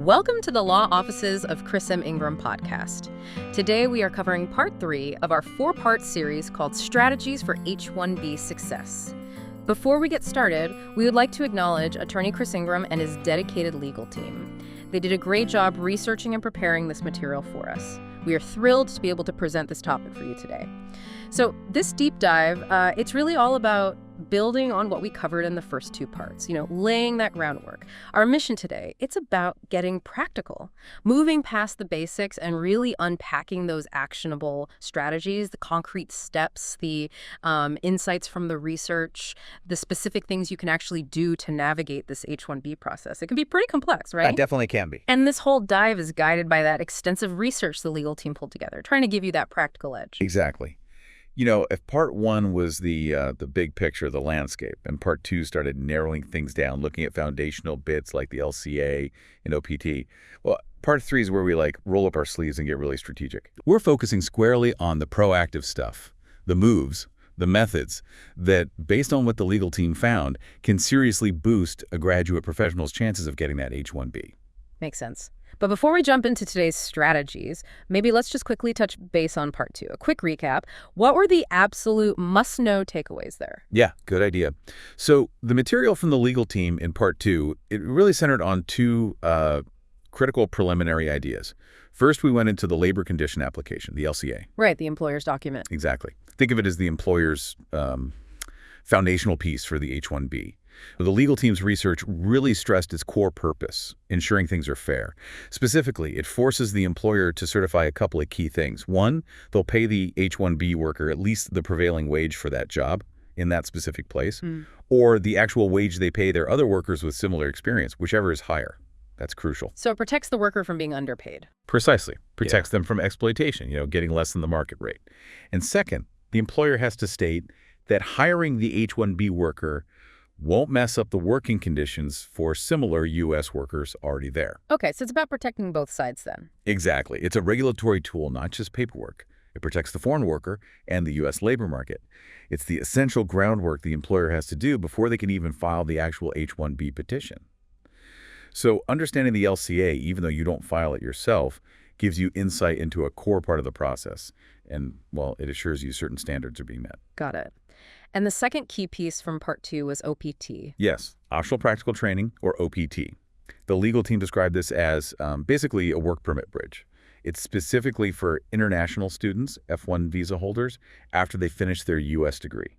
Welcome to the Law Offices of Chris M. Ingram podcast. Today we are covering part 3 of our 4-part series called Strategies for H-1B Success. Before we get started, we would like to acknowledge Attorney Chris Ingram and his dedicated legal team. They did a great job researching and preparing this material for us. We are thrilled to be able to present this topic for you today. So this deep dive, it's really all about building on what we covered in the first 2 parts, laying that groundwork. Our mission today, it's about getting practical, moving past the basics and really unpacking those actionable strategies, the concrete steps, the insights from the research, the specific things you can actually do to navigate this H-1B process. It can be pretty complex, right? It definitely can be. And this whole dive is guided by that extensive research the legal team pulled together, trying to give you that practical edge. Exactly. If part 1 was the big picture, the landscape, and part 2 started narrowing things down, looking at foundational bits like the LCA and OPT, well, part 3 is where we roll up our sleeves and get really strategic. We're focusing squarely on the proactive stuff, the moves, the methods that, based on what the legal team found, can seriously boost a graduate professional's chances of getting that H-1B. Makes sense. But before we jump into today's strategies, maybe let's just quickly touch base on part 2. A quick recap. What were the absolute must-know takeaways there? Yeah, good idea. So the material from the legal team in part 2, it really centered on 2 critical preliminary ideas. First, we went into the labor condition application, the LCA. Right, the employer's document. Exactly. Think of it as the employer's foundational piece for the H-1B. The legal team's research really stressed its core purpose, ensuring things are fair. Specifically, it forces the employer to certify a couple of key things. 1, they'll pay the H-1B worker at least the prevailing wage for that job in that specific place, or the actual wage they pay their other workers with similar experience, whichever is higher. That's crucial. So it protects the worker from being underpaid. Precisely. Protects them from exploitation, getting less than the market rate. And second, the employer has to state that hiring the H-1B worker won't mess up the working conditions for similar U.S. workers already there. Okay, so it's about protecting both sides then. Exactly. It's a regulatory tool, not just paperwork. It protects the foreign worker and the U.S. labor market. It's the essential groundwork the employer has to do before they can even file the actual H-1B petition. So understanding the LCA, even though you don't file it yourself, gives you insight into a core part of the process. And, well, it assures you certain standards are being met. Got it. And the second key piece from part 2 was OPT. Yes, optional practical training, or OPT. The legal team described this as basically a work permit bridge. It's specifically for international students, F-1 visa holders, after they finish their U.S. degree.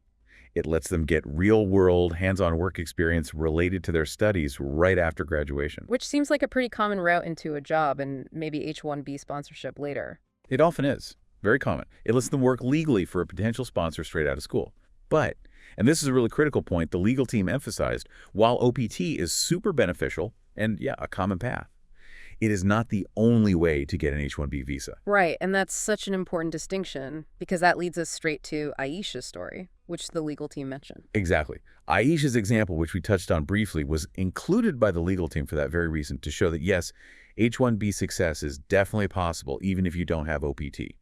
It lets them get real-world, hands-on work experience related to their studies right after graduation. Which seems like a pretty common route into a job and maybe H-1B sponsorship later. It often is. Very common. It lets them work legally for a potential sponsor straight out of school. But, and this is a really critical point, the legal team emphasized, while OPT is super beneficial and, a common path, it is not the only way to get an H-1B visa. Right, and that's such an important distinction because that leads us straight to Aisha's story, which the legal team mentioned. Exactly. Aisha's example, which we touched on briefly, was included by the legal team for that very reason, to show that, yes, H-1B success is definitely possible even if you don't have OPT.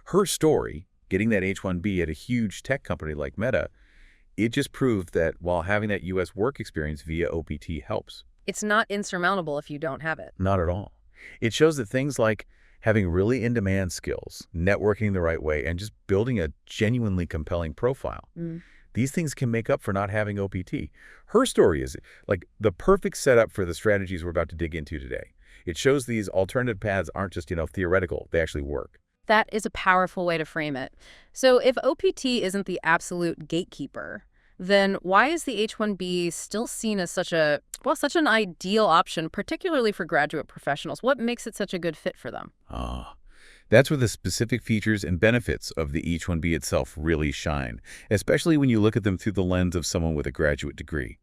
Her story, getting that H-1B at a huge tech company like Meta, it just proved that while having that U.S. work experience via OPT helps. It's not insurmountable if you don't have it. Not at all. It shows that things like having really in-demand skills, networking the right way, and just building a genuinely compelling profile, these things can make up for not having OPT. Her story is the perfect setup for the strategies we're about to dig into today. It shows these alternative paths aren't just, theoretical, they actually work. That is a powerful way to frame it. So if OPT isn't the absolute gatekeeper, then why is the H-1B still seen as such an ideal option, particularly for graduate professionals? What makes it such a good fit for them? That's where the specific features and benefits of the H-1B itself really shine, especially when you look at them through the lens of someone with a graduate degree.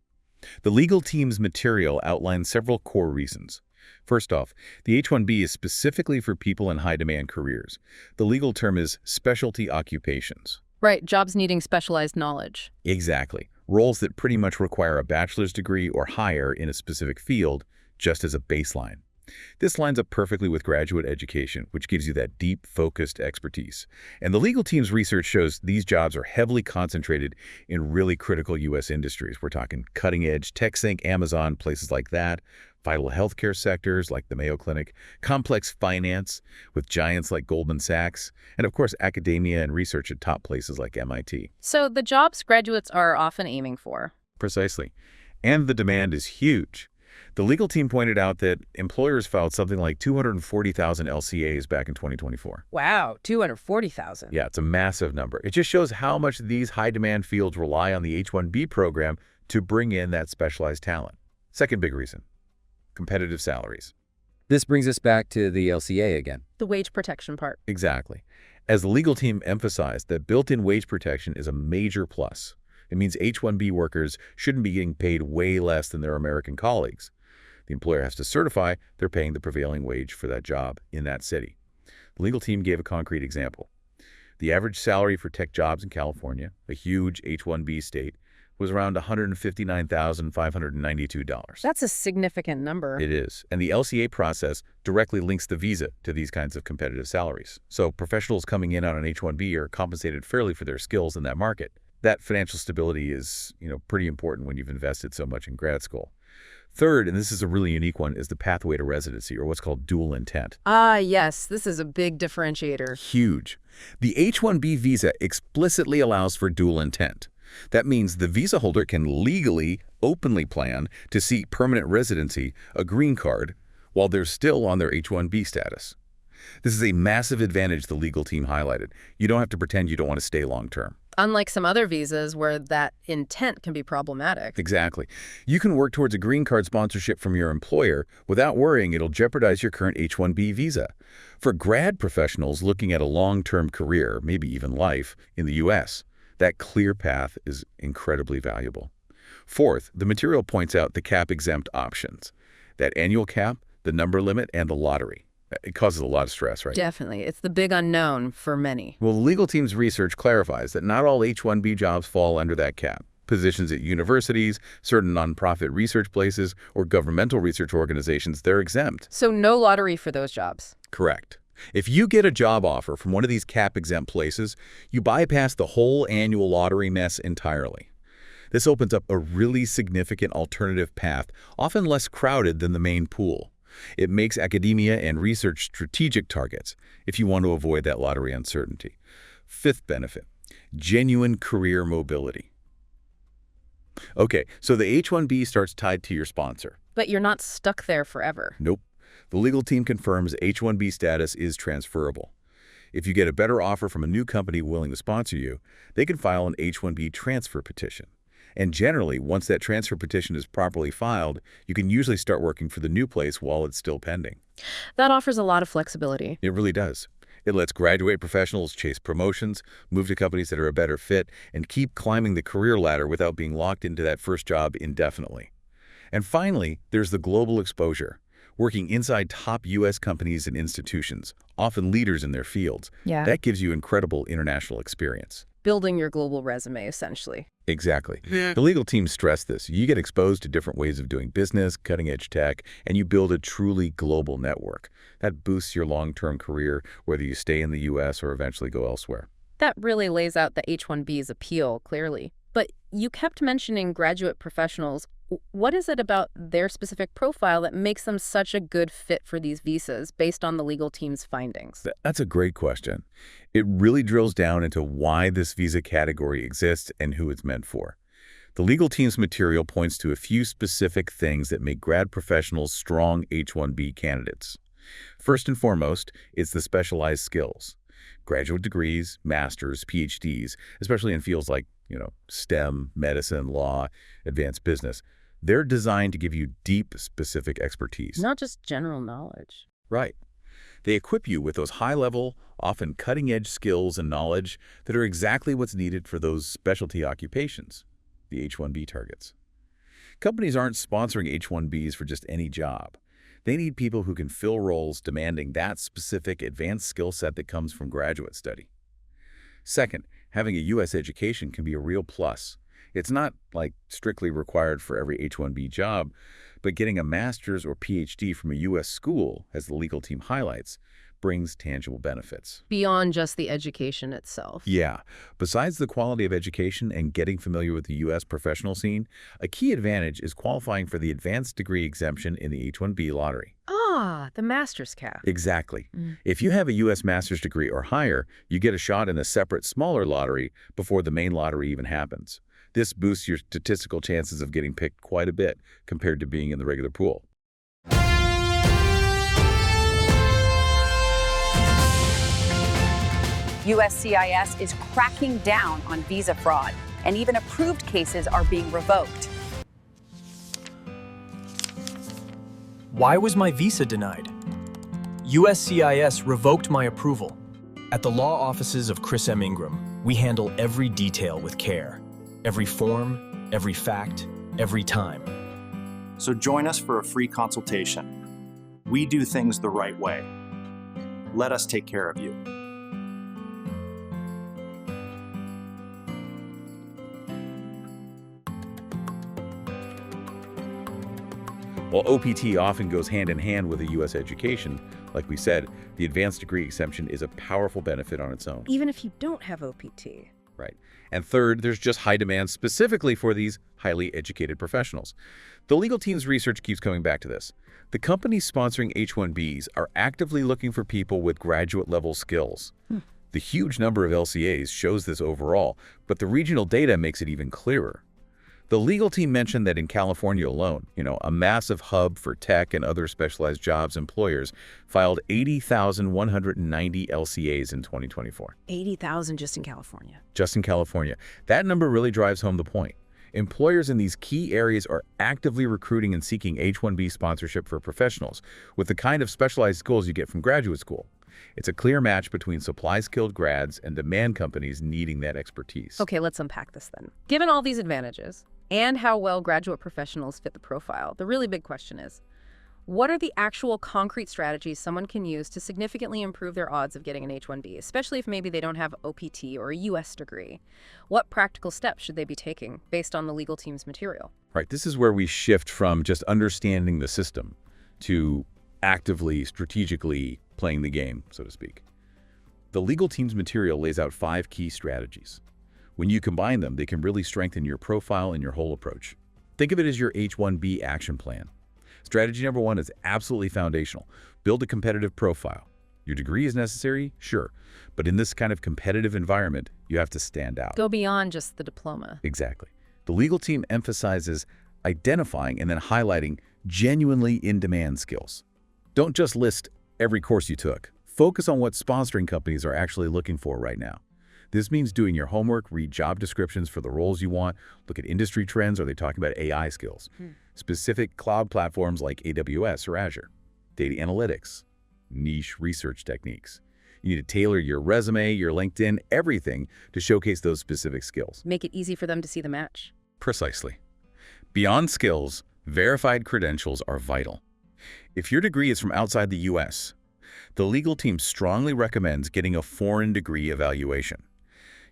The legal team's material outlines several core reasons. First off, the H-1B is specifically for people in high-demand careers. The legal term is specialty occupations. Right, jobs needing specialized knowledge. Exactly. Roles that pretty much require a bachelor's degree or higher in a specific field, just as a baseline. This lines up perfectly with graduate education, which gives you that deep, focused expertise. And the legal team's research shows these jobs are heavily concentrated in really critical U.S. industries. We're talking cutting-edge, TechSync, Amazon, places like that, vital healthcare sectors like the Mayo Clinic, complex finance with giants like Goldman Sachs, and of course academia and research at top places like MIT. So the jobs graduates are often aiming for. Precisely. And the demand is huge. The legal team pointed out that employers filed something like 240,000 LCAs back in 2024. Wow, 240,000. Yeah, it's a massive number. It just shows how much these high-demand fields rely on the H-1B program to bring in that specialized talent. Second big reason, competitive salaries. This brings us back to the LCA again. The wage protection part. Exactly. As the legal team emphasized, that built-in wage protection is a major plus. It means H-1B workers shouldn't be getting paid way less than their American colleagues. The employer has to certify they're paying the prevailing wage for that job in that city. The legal team gave a concrete example. The average salary for tech jobs in California, a huge H-1B state, was around $159,592. That's a significant number. It is. And the LCA process directly links the visa to these kinds of competitive salaries. So professionals coming in on an H-1B are compensated fairly for their skills in that market. That financial stability is, pretty important when you've invested so much in grad school. Third, and this is a really unique one, is the pathway to residency, or what's called dual intent. Ah, yes, this is a big differentiator. Huge. The H-1B visa explicitly allows for dual intent. That means the visa holder can legally, openly plan to seek permanent residency, a green card, while they're still on their H-1B status. This is a massive advantage the legal team highlighted. You don't have to pretend you don't want to stay long-term. Unlike some other visas where that intent can be problematic. Exactly. You can work towards a green card sponsorship from your employer without worrying it'll jeopardize your current H-1B visa. For grad professionals looking at a long-term career, maybe even life, in the U.S., that clear path is incredibly valuable. Fourth, the material points out the cap-exempt options. That annual cap, the number limit, and the lottery. It causes a lot of stress, right? Definitely. It's the big unknown for many. Well, the legal team's research clarifies that not all H-1B jobs fall under that cap. Positions at universities, certain nonprofit research places, or governmental research organizations, they're exempt. So no lottery for those jobs. Correct. If you get a job offer from one of these cap-exempt places, you bypass the whole annual lottery mess entirely. This opens up a really significant alternative path, often less crowded than the main pool. It makes academia and research strategic targets if you want to avoid that lottery uncertainty. Fifth benefit, genuine career mobility. Okay, so the H-1B starts tied to your sponsor. But you're not stuck there forever. Nope. The legal team confirms H-1B status is transferable. If you get a better offer from a new company willing to sponsor you, they can file an H-1B transfer petition. And generally, once that transfer petition is properly filed, you can usually start working for the new place while it's still pending. That offers a lot of flexibility. It really does. It lets graduate professionals chase promotions, move to companies that are a better fit, and keep climbing the career ladder without being locked into that first job indefinitely. And finally, there's the global exposure. Working inside top U.S. companies and institutions, often leaders in their fields. Yeah. That gives you incredible international experience. Building your global resume, essentially. Exactly. The legal team stressed this. You get exposed to different ways of doing business, cutting-edge tech, and you build a truly global network. That boosts your long-term career, whether you stay in the U.S. or eventually go elsewhere. That really lays out the H-1B's appeal clearly. But you kept mentioning graduate professionals. What is it about their specific profile that makes them such a good fit for these visas based on the legal team's findings? That's a great question. It really drills down into why this visa category exists and who it's meant for. The legal team's material points to a few specific things that make grad professionals strong H-1B candidates. First and foremost, it's the specialized skills. Graduate degrees, masters, PhDs, especially in fields like, STEM, medicine, law, advanced business. They're designed to give you deep, specific expertise. Not just general knowledge. Right. They equip you with those high-level, often cutting-edge skills and knowledge that are exactly what's needed for those specialty occupations, the H-1B targets. Companies aren't sponsoring H-1Bs for just any job. They need people who can fill roles demanding that specific advanced skill set that comes from graduate study. Second, having a U.S. education can be a real plus. It's not, strictly required for every H-1B job, But getting a master's or PhD from a U.S. school, as the legal team highlights, brings tangible benefits. Beyond just the education itself. Yeah. Besides the quality of education and getting familiar with the U.S. professional scene, a key advantage is qualifying for the advanced degree exemption in the H-1B lottery. Ah, the master's cap. Exactly. If you have a U.S. master's degree or higher, you get a shot in a separate, smaller lottery before the main lottery even happens. This boosts your statistical chances of getting picked quite a bit compared to being in the regular pool. USCIS is cracking down on visa fraud, and even approved cases are being revoked. Why was my visa denied? USCIS revoked my approval. At the law offices of Chris M. Ingram, we handle every detail with care. Every form, every fact, every time. So join us for a free consultation. We do things the right way. Let us take care of you. While OPT often goes hand in hand with a U.S. education, like we said, the advanced degree exemption is a powerful benefit on its own. Even if you don't have OPT. Right. And third, there's just high demand specifically for these highly educated professionals. The legal team's research keeps coming back to this. The companies sponsoring H-1Bs are actively looking for people with graduate-level skills. The huge number of LCAs shows this overall, but the regional data makes it even clearer. The legal team mentioned that in California alone, a massive hub for tech and other specialized jobs, employers filed 80,190 LCAs in 2024. 80,000 just in California. Just in California. That number really drives home the point. Employers in these key areas are actively recruiting and seeking H-1B sponsorship for professionals with the kind of specialized skills you get from graduate school. It's a clear match between supply-skilled grads and demand companies needing that expertise. Okay, let's unpack this then. Given all these advantages, and how well graduate professionals fit the profile, the really big question is, what are the actual concrete strategies someone can use to significantly improve their odds of getting an H-1B, especially if maybe they don't have OPT or a U.S. degree? What practical steps should they be taking based on the legal team's material? Right, this is where we shift from just understanding the system to actively, strategically playing the game, so to speak. The legal team's material lays out 5 key strategies. When you combine them, they can really strengthen your profile and your whole approach. Think of it as your H-1B action plan. Strategy number 1 is absolutely foundational. Build a competitive profile. Your degree is necessary, sure, but in this kind of competitive environment, you have to stand out. Go beyond just the diploma. Exactly. The legal team emphasizes identifying and then highlighting genuinely in-demand skills. Don't just list every course you took. Focus on what sponsoring companies are actually looking for right now. This means doing your homework, read job descriptions for the roles you want, look at industry trends. Are they talking about AI skills? Specific cloud platforms like AWS or Azure, data analytics, niche research techniques. You need to tailor your resume, your LinkedIn, everything to showcase those specific skills. Make it easy for them to see the match. Precisely. Beyond skills, verified credentials are vital. If your degree is from outside the U.S., the legal team strongly recommends getting a foreign degree evaluation.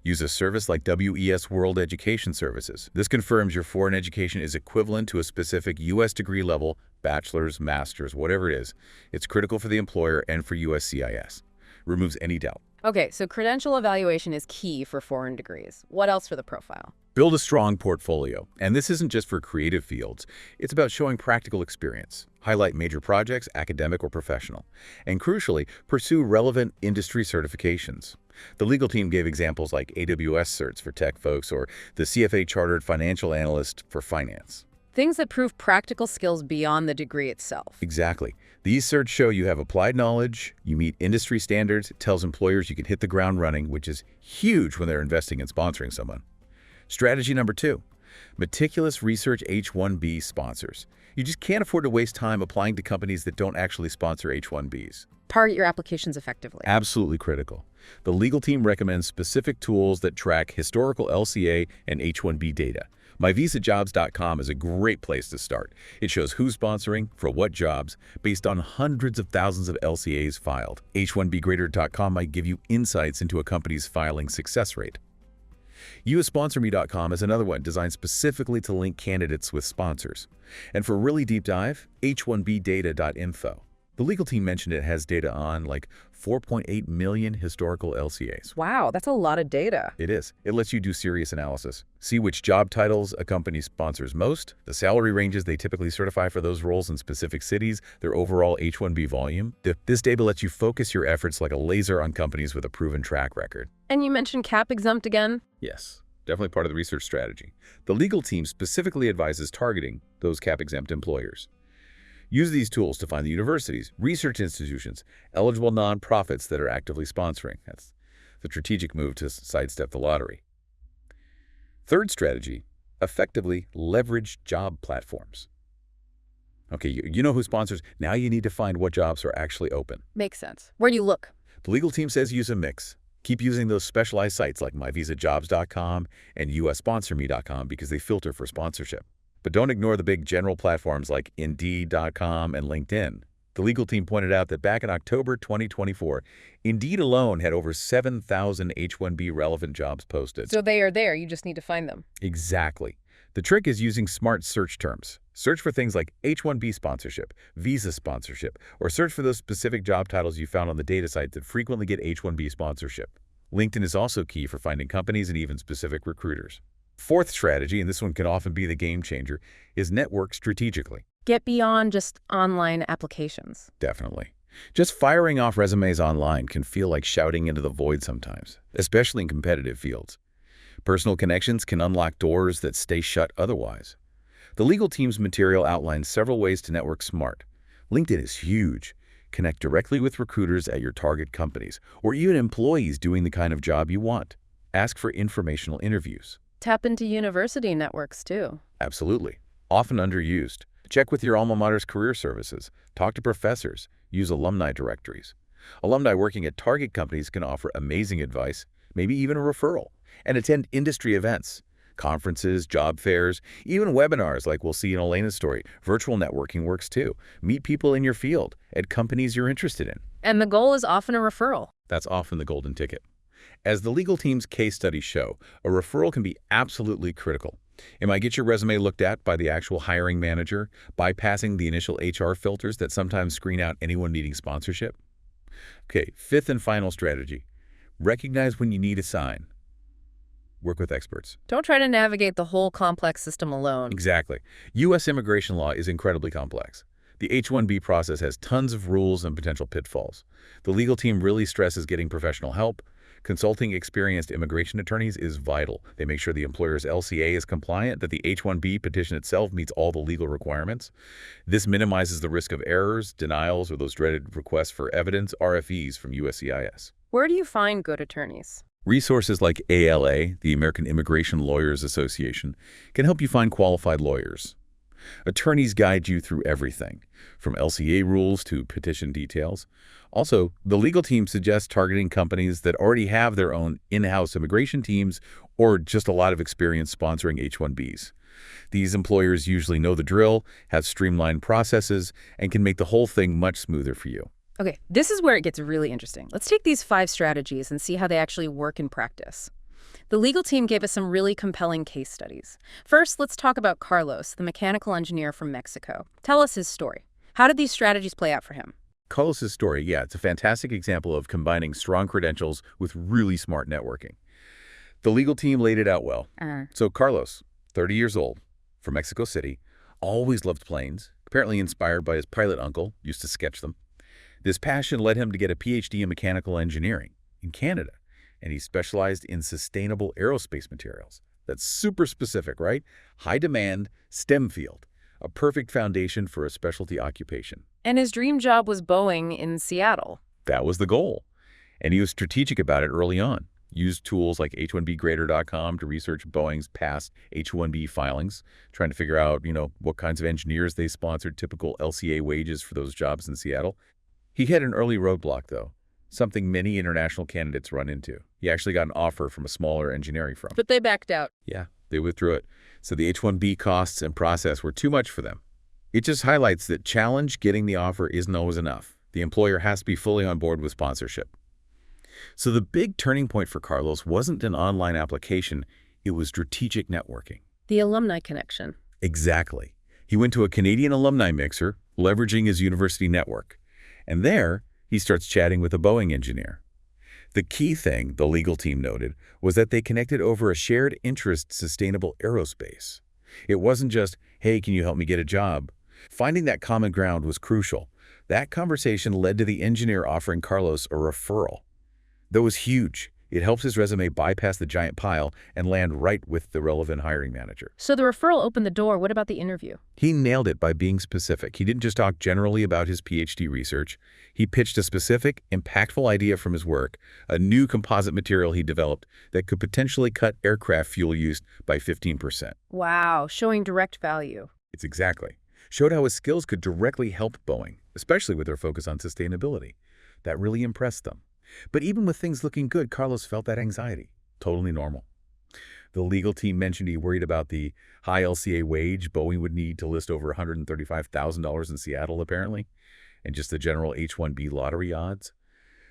Use a service like WES World Education Services. This confirms your foreign education is equivalent to a specific U.S. degree level, bachelor's, master's, whatever it is. It's critical for the employer and for USCIS. Removes any doubt. Okay, so credential evaluation is key for foreign degrees. What else for the profile? Build a strong portfolio. And this isn't just for creative fields. It's about showing practical experience. Highlight major projects, academic or professional. And crucially, pursue relevant industry certifications. The legal team gave examples like AWS certs for tech folks or the CFA Chartered Financial Analyst for finance. Things that prove practical skills beyond the degree itself. Exactly. These certs show you have applied knowledge, you meet industry standards, it tells employers you can hit the ground running, which is huge when they're investing in sponsoring someone. Strategy number 2, meticulous research H-1B sponsors. You just can't afford to waste time applying to companies that don't actually sponsor H-1Bs. Target your applications effectively. Absolutely critical. The legal team recommends specific tools that track historical LCA and H-1B data. MyVisaJobs.com is a great place to start. It shows who's sponsoring, for what jobs, based on hundreds of thousands of LCAs filed. H1BGrader.com might give you insights into a company's filing success rate. USSponsorMe.com is another one designed specifically to link candidates with sponsors. And for a really deep dive, h1bdata.info. The legal team mentioned it has data on like 4.8 million historical LCAs. Wow, that's a lot of data. It is. It lets you do serious analysis. See which job titles a company sponsors most, the salary ranges they typically certify for those roles in specific cities, their overall H-1B volume. This data lets you focus your efforts like a laser on companies with a proven track record. And you mentioned Cap-Exempt again? Yes, definitely part of the research strategy. The legal team specifically advises targeting those Cap-Exempt employers. Use these tools to find the universities, research institutions, eligible nonprofits that are actively sponsoring. That's the strategic move to sidestep the lottery. Third strategy, effectively leverage job platforms. Okay, you know who sponsors. Now you need to find what jobs are actually open. Makes sense. Where do you look? The legal team says use a mix. Keep using those specialized sites like myvisajobs.com and USSponsorMe.com because they filter for sponsorship. But don't ignore the big general platforms like Indeed.com and LinkedIn. The legal team pointed out that back in October 2024, Indeed alone had over 7,000 H-1B relevant jobs posted. So they are there, you just need to find them. Exactly. The trick is using smart search terms. Search for things like H-1B sponsorship, visa sponsorship, or search for those specific job titles you found on the data sites that frequently get H-1B sponsorship. LinkedIn is also key for finding companies and even specific recruiters. Fourth strategy, and this one can often be the game changer, is network strategically. Get beyond just online applications. Definitely. Just firing off resumes online can feel like shouting into the void sometimes, especially in competitive fields. Personal connections can unlock doors that stay shut otherwise. The legal team's material outlines several ways to network smart. LinkedIn is huge. Connect directly with recruiters at your target companies, or even employees doing the kind of job you want. Ask for informational interviews. Tap into university networks, too. Absolutely. Often underused. Check with your alma mater's career services. Talk to professors. Use alumni directories. Alumni working at target companies can offer amazing advice, maybe even a referral, and attend industry events, conferences, job fairs, even webinars like we'll see in Elena's story. Virtual networking works too. Meet people in your field at companies you're interested in. And the goal is often a referral. That's often the golden ticket. As the legal team's case studies show, a referral can be absolutely critical. It might get your resume looked at by the actual hiring manager, bypassing the initial HR filters that sometimes screen out anyone needing sponsorship. Okay, fifth and final strategy. Recognize when you need a sign. Work with experts. Don't try to navigate the whole complex system alone. Exactly. U.S. immigration law is incredibly complex. The H-1B process has tons of rules and potential pitfalls. The legal team really stresses getting professional help. Consulting experienced immigration attorneys is vital. They make sure the employer's LCA is compliant, that the H-1B petition itself meets all the legal requirements. This minimizes the risk of errors, denials, or those dreaded requests for evidence, RFEs from USCIS. Where do you find good attorneys? Resources like ALA, the American Immigration Lawyers Association, can help you find qualified lawyers. Attorneys guide you through everything, from LCA rules to petition details. Also, the legal team suggests targeting companies that already have their own in-house immigration teams or just a lot of experience sponsoring H-1Bs. These employers usually know the drill, have streamlined processes, and can make the whole thing much smoother for you. Okay, this is where it gets really interesting. Let's take these 5 strategies and see how they actually work in practice. The legal team gave us some really compelling case studies. First, let's talk about Carlos, the mechanical engineer from Mexico. Tell us his story. How did these strategies play out for him? Carlos's story, yeah, it's a fantastic example of combining strong credentials with really smart networking. The legal team laid it out well. So Carlos, 30 years old, from Mexico City, always loved planes, apparently inspired by his pilot uncle, used to sketch them. This passion led him to get a PhD in mechanical engineering in Canada, and he specialized in sustainable aerospace materials. That's super specific, right? High demand, STEM field, a perfect foundation for a specialty occupation. And his dream job was Boeing in Seattle. That was the goal. And he was strategic about it early on. Used tools like H1bgrader.com to research Boeing's past H1B filings, trying to figure out, what kinds of engineers they sponsored, typical LCA wages for those jobs in Seattle. He hit an early roadblock, though, something many international candidates run into. He actually got an offer from a smaller engineering firm. But they backed out. Yeah, they withdrew it. So the H-1B costs and process were too much for them. It just highlights that challenge getting the offer isn't always enough. The employer has to be fully on board with sponsorship. So the big turning point for Carlos wasn't an online application, it was strategic networking. The alumni connection. Exactly. He went to a Canadian alumni mixer, leveraging his university network. And there, he starts chatting with a Boeing engineer. The key thing, the legal team noted, was that they connected over a shared interest sustainable aerospace. It wasn't just, hey, can you help me get a job? Finding that common ground was crucial. That conversation led to the engineer offering Carlos a referral. That was huge. It helps his resume bypass the giant pile and land right with the relevant hiring manager. So the referral opened the door. What about the interview? He nailed it by being specific. He didn't just talk generally about his PhD research. He pitched a specific, impactful idea from his work, a new composite material he developed that could potentially cut aircraft fuel use by 15%. Wow, showing direct value. It's exactly. Showed how his skills could directly help Boeing, especially with their focus on sustainability. That really impressed them. But even with things looking good, Carlos felt that anxiety. Totally normal. The legal team mentioned he worried about the high LCA wage Boeing would need to list over $135,000 in Seattle, apparently, and just the general H-1B lottery odds.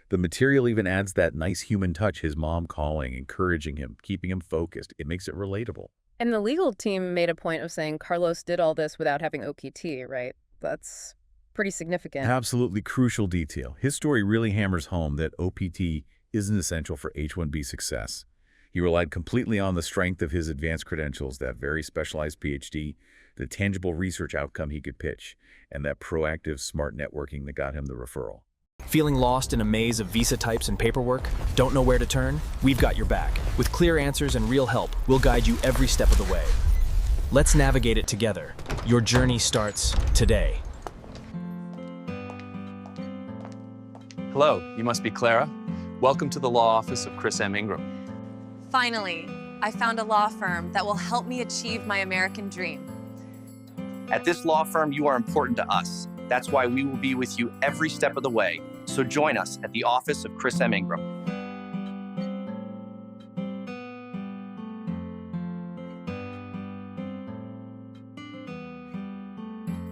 The material even adds that nice human touch, his mom calling, encouraging him, keeping him focused. It makes it relatable. And the legal team made a point of saying Carlos did all this without having OPT, right? That's pretty significant. Absolutely crucial detail. His story really hammers home that OPT isn't essential for H-1B success. He relied completely on the strength of his advanced credentials, that very specialized PhD, the tangible research outcome he could pitch, and that proactive, smart networking that got him the referral. Feeling lost in a maze of visa types and paperwork? Don't know where to turn? We've got your back. With clear answers and real help, we'll guide you every step of the way. Let's navigate it together. Your journey starts today. Hello, you must be Clara. Welcome to the law office of Chris M. Ingram. Finally, I found a law firm that will help me achieve my American dream. At this law firm, you are important to us. That's why we will be with you every step of the way. So join us at the office of Chris M. Ingram.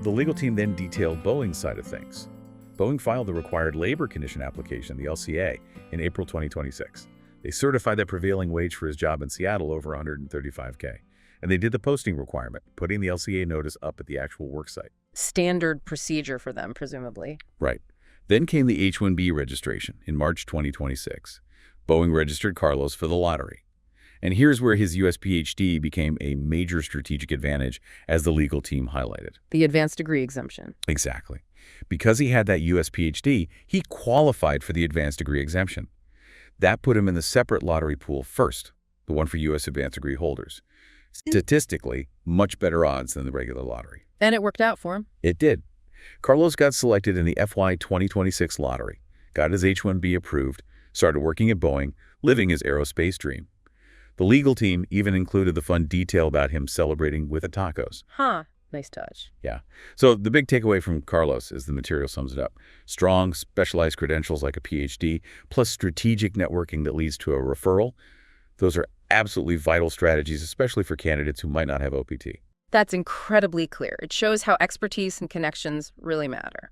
The legal team then detailed Boeing's side of things. Boeing filed the required labor condition application, the LCA, in April 2026. They certified the prevailing wage for his job in Seattle over $135K. And they did the posting requirement, putting the LCA notice up at the actual worksite. Standard procedure for them, presumably. Right. Then came the H-1B registration in March 2026. Boeing registered Carlos for the lottery. And here's where his U.S. PhD became a major strategic advantage, as the legal team highlighted. The advanced degree exemption. Exactly. Because he had that U.S. PhD, he qualified for the advanced degree exemption. That put him in the separate lottery pool first, the one for U.S. advanced degree holders. Statistically, much better odds than the regular lottery. And it worked out for him. It did. Carlos got selected in the FY 2026 lottery, got his H-1B approved, started working at Boeing, living his aerospace dream. The legal team even included the fun detail about him celebrating with the tacos. Huh. Nice touch. Yeah. So the big takeaway from Carlos, as the material sums it up, strong, specialized credentials like a PhD, plus strategic networking that leads to a referral. Those are absolutely vital strategies, especially for candidates who might not have OPT. That's incredibly clear. It shows how expertise and connections really matter.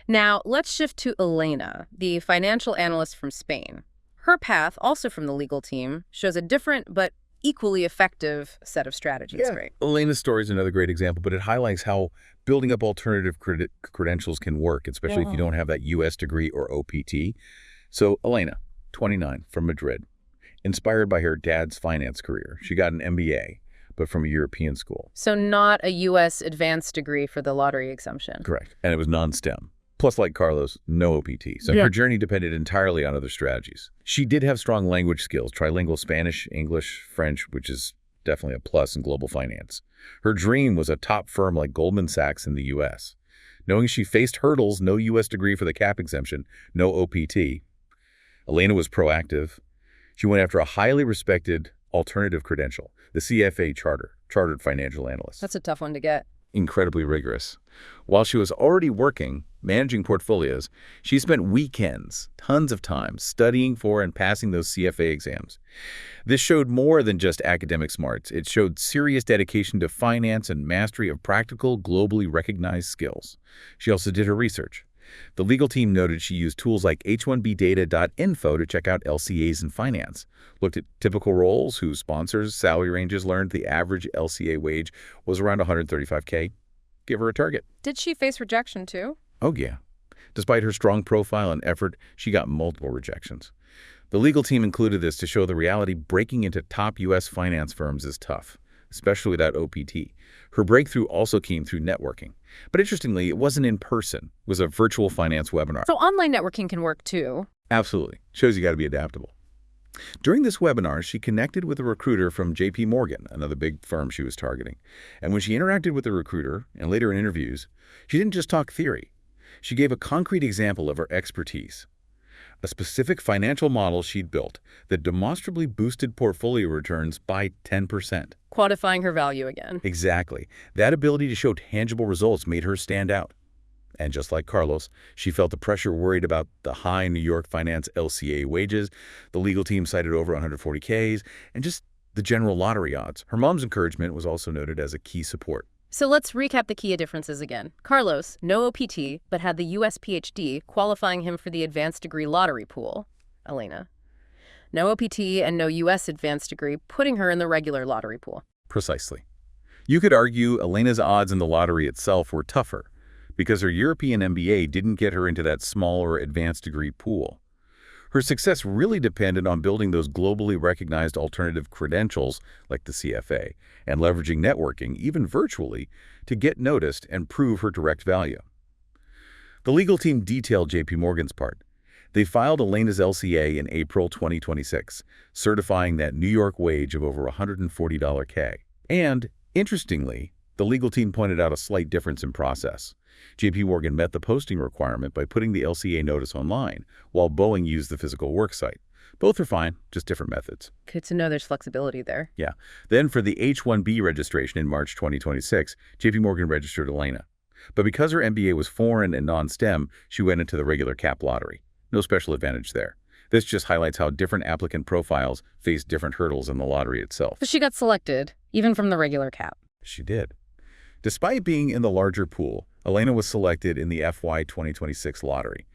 Now, let's shift to Elena, the financial analyst from Spain. Her path, also from the legal team, shows a different but equally effective set of strategies. Yeah. Right? Elena's story is another great example, but it highlights how building up alternative credentials can work, especially if you don't have that U.S. degree or OPT. So Elena, 29, from Madrid, inspired by her dad's finance career. She got an MBA, but from a European school. So not a U.S. advanced degree for the lottery exemption. Correct. And it was non-STEM. Plus, like Carlos, no OPT. So her journey depended entirely on other strategies. She did have strong language skills, trilingual Spanish, English, French, which is definitely a plus in global finance. Her dream was a top firm like Goldman Sachs in the U.S. Knowing she faced hurdles, no U.S. degree for the cap exemption, no OPT, Elena was proactive. She went after a highly respected alternative credential, the CFA Chartered Financial Analyst. That's a tough one to get. Incredibly rigorous. While she was already working, managing portfolios, she spent weekends, tons of time, studying for and passing those CFA exams. This showed more than just academic smarts. It showed serious dedication to finance and mastery of practical, globally recognized skills. She also did her research. The legal team noted she used tools like h1bdata.info to check out LCAs in finance, looked at typical roles whose sponsors' salary ranges, learned the average LCA wage was around $135K. Give her a target. Did she face rejection too? Oh, yeah. Despite her strong profile and effort, she got multiple rejections. The legal team included this to show the reality breaking into top U.S. finance firms is tough, especially without OPT. Her breakthrough also came through networking. But interestingly, it wasn't in person. It was a virtual finance webinar. So online networking can work too. Absolutely. Shows you got to be adaptable. During this webinar, she connected with a recruiter from JP Morgan, another big firm she was targeting. And when she interacted with the recruiter, and later in interviews, she didn't just talk theory. She gave a concrete example of her expertise. A specific financial model she'd built that demonstrably boosted portfolio returns by 10%. Quantifying her value again. Exactly. That ability to show tangible results made her stand out. And just like Carlos, she felt the pressure, worried about the high New York finance LCA wages. The legal team cited over 140Ks, and just the general lottery odds. Her mom's encouragement was also noted as a key support. So let's recap the key differences again. Carlos, no OPT, but had the US PhD, qualifying him for the advanced degree lottery pool. Elena. No OPT and no US advanced degree, putting her in the regular lottery pool. Precisely. You could argue Elena's odds in the lottery itself were tougher, because her European MBA didn't get her into that smaller advanced degree pool. Her success really depended on building those globally recognized alternative credentials like the CFA and leveraging networking, even virtually, to get noticed and prove her direct value. The legal team detailed JP Morgan's part. They filed Elena's LCA in April 2026, certifying that New York wage of over $140K. And, interestingly, the legal team pointed out a slight difference in process. JP Morgan met the posting requirement by putting the LCA notice online, while Boeing used the physical worksite. Both are fine, just different methods. Good to know there's flexibility there. Yeah. Then for the H-1B registration in March 2026, JP Morgan registered Elena. But because her MBA was foreign and non-STEM, she went into the regular cap lottery. No special advantage there. This just highlights how different applicant profiles face different hurdles in the lottery itself. But she got selected, even from the regular cap. She did. Despite being in the larger pool, Elena was selected in the FY 2026 lottery.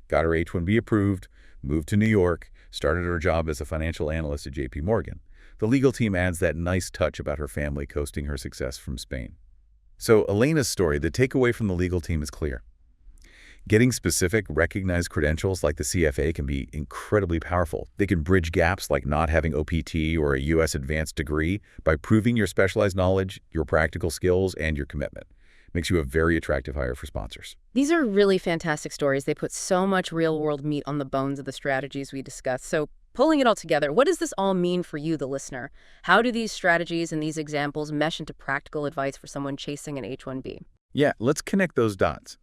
Got her H-1B approved, moved to New York, started her job as a financial analyst at JP Morgan. The legal team adds that nice touch about her family coasting her success from Spain. So Elena's story, the takeaway from the legal team is clear. Getting specific, recognized credentials like the CFA can be incredibly powerful. They can bridge gaps like not having OPT or a U.S. advanced degree by proving your specialized knowledge, your practical skills, and your commitment. Makes you a very attractive hire for sponsors. These are really fantastic stories. They put so much real-world meat on the bones of the strategies we discussed. So pulling it all together, what does this all mean for you, the listener? How do these strategies and these examples mesh into practical advice for someone chasing an H-1B? Yeah, let's connect those dots.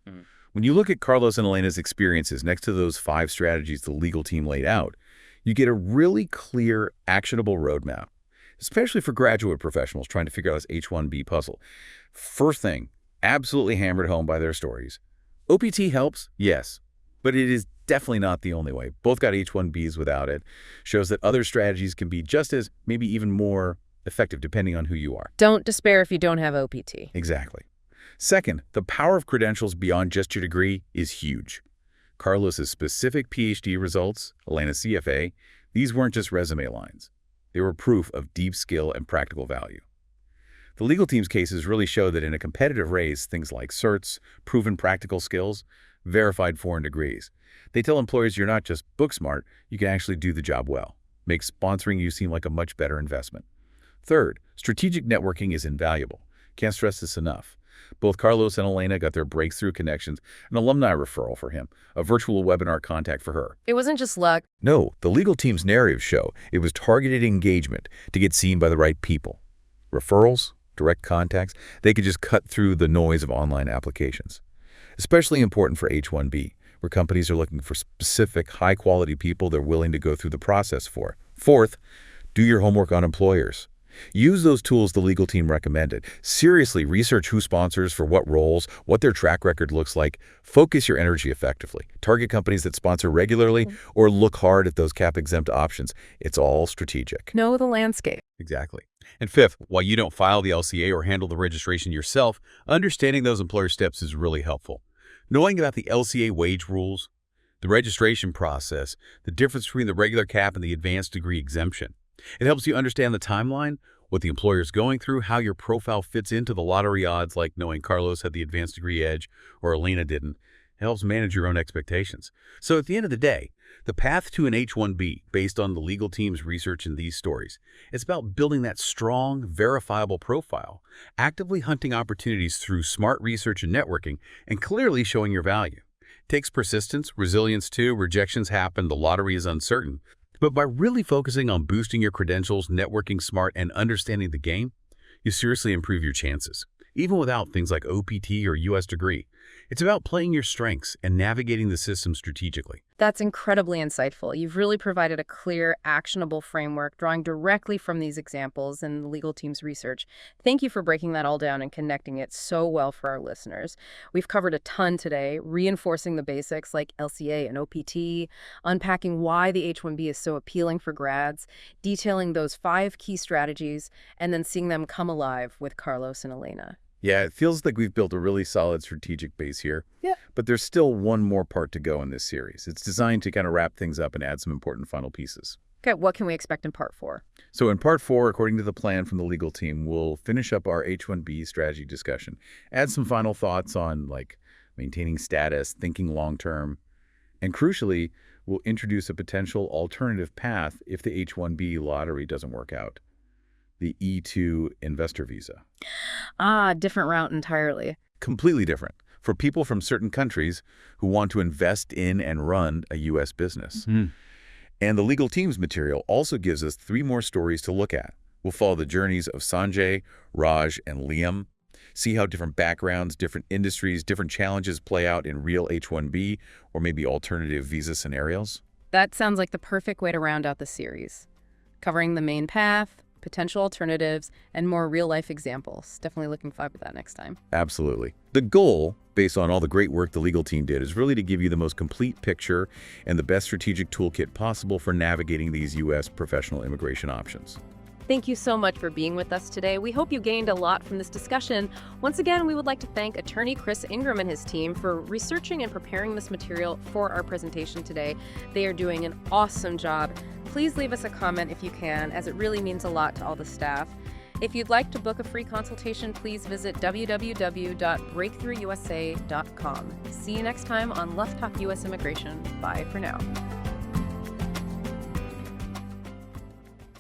When you look at Carlos and Elena's experiences next to those 5 strategies the legal team laid out, you get a really clear, actionable roadmap, especially for graduate professionals trying to figure out this H-1B puzzle. First thing, absolutely hammered home by their stories. OPT helps, yes, but it is definitely not the only way. Both got H-1Bs without it. Shows that other strategies can be just as, maybe even more effective depending on who you are. Don't despair if you don't have OPT. Exactly. Second, the power of credentials beyond just your degree is huge. Carlos's specific PhD results, Elena's CFA, these weren't just resume lines. They were proof of deep skill and practical value. The legal team's cases really show that in a competitive race, things like certs, proven practical skills, verified foreign degrees. They tell employers you're not just book smart, you can actually do the job well. Makes sponsoring you seem like a much better investment. Third, strategic networking is invaluable. Can't stress this enough. Both Carlos and Elena got their breakthrough connections, an alumni referral for him, a virtual webinar contact for her. It wasn't just luck. No, the legal team's narrative show it was targeted engagement to get seen by the right people. Referrals, direct contacts, they could just cut through the noise of online applications. Especially important for H-1B, where companies are looking for specific, high-quality people they're willing to go through the process for. Fourth, do your homework on employers. Use those tools the legal team recommended. Seriously, research who sponsors for what roles, what their track record looks like. Focus your energy effectively. Target companies that sponsor regularly or look hard at those cap-exempt options. It's all strategic. Know the landscape. Exactly. And fifth, while you don't file the LCA or handle the registration yourself, understanding those employer steps is really helpful. Knowing about the LCA wage rules, the registration process, the difference between the regular cap and the advanced degree exemption. It helps you understand the timeline, what the employer is going through, how your profile fits into the lottery odds, like knowing Carlos had the advanced degree edge or Elena didn't. It helps manage your own expectations. So at the end of the day, the path to an H-1B, based on the legal team's research in these stories, is about building that strong, verifiable profile, actively hunting opportunities through smart research and networking, and clearly showing your value. It takes persistence, resilience too. Rejections happen, the lottery is uncertain. But by really focusing on boosting your credentials, networking smart, and understanding the game, you seriously improve your chances, even without things like OPT or US degree. It's about playing your strengths and navigating the system strategically. That's incredibly insightful. You've really provided a clear, actionable framework drawing directly from these examples and the legal team's research. Thank you for breaking that all down and connecting it so well for our listeners. We've covered a ton today, reinforcing the basics like LCA and OPT, unpacking why the H-1B is so appealing for grads, detailing those 5 key strategies, and then seeing them come alive with Carlos and Elena. Yeah, it feels like we've built a really solid strategic base here. Yeah. But there's still one more part to go in this series. It's designed to kind of wrap things up and add some important final pieces. Okay, what can we expect in part 4? So in part 4, according to the plan from the legal team, we'll finish up our H-1B strategy discussion, add some final thoughts on like maintaining status, thinking long-term, and crucially, we'll introduce a potential alternative path if the H-1B lottery doesn't work out. The E2 investor visa. Different route entirely. Completely different. For people from certain countries who want to invest in and run a U.S. business. And the legal team's material also gives us 3 more stories to look at. We'll follow the journeys of Sanjay, Raj, and Liam, see how different backgrounds, different industries, different challenges play out in real H-1B or maybe alternative visa scenarios. That sounds like the perfect way to round out the series. Covering the main path, potential alternatives, and more real-life examples. Definitely looking forward to that next time. Absolutely. The goal, based on all the great work the legal team did, is really to give you the most complete picture and the best strategic toolkit possible for navigating these U.S. professional immigration options. Thank you so much for being with us today. We hope you gained a lot from this discussion. Once again, we would like to thank attorney Chris Ingram and his team for researching and preparing this material for our presentation today. They are doing an awesome job. Please leave us a comment if you can, as it really means a lot to all the staff. If you'd like to book a free consultation, please visit www.breakthroughusa.com. See you next time on Let's Talk U.S. Immigration. Bye for now.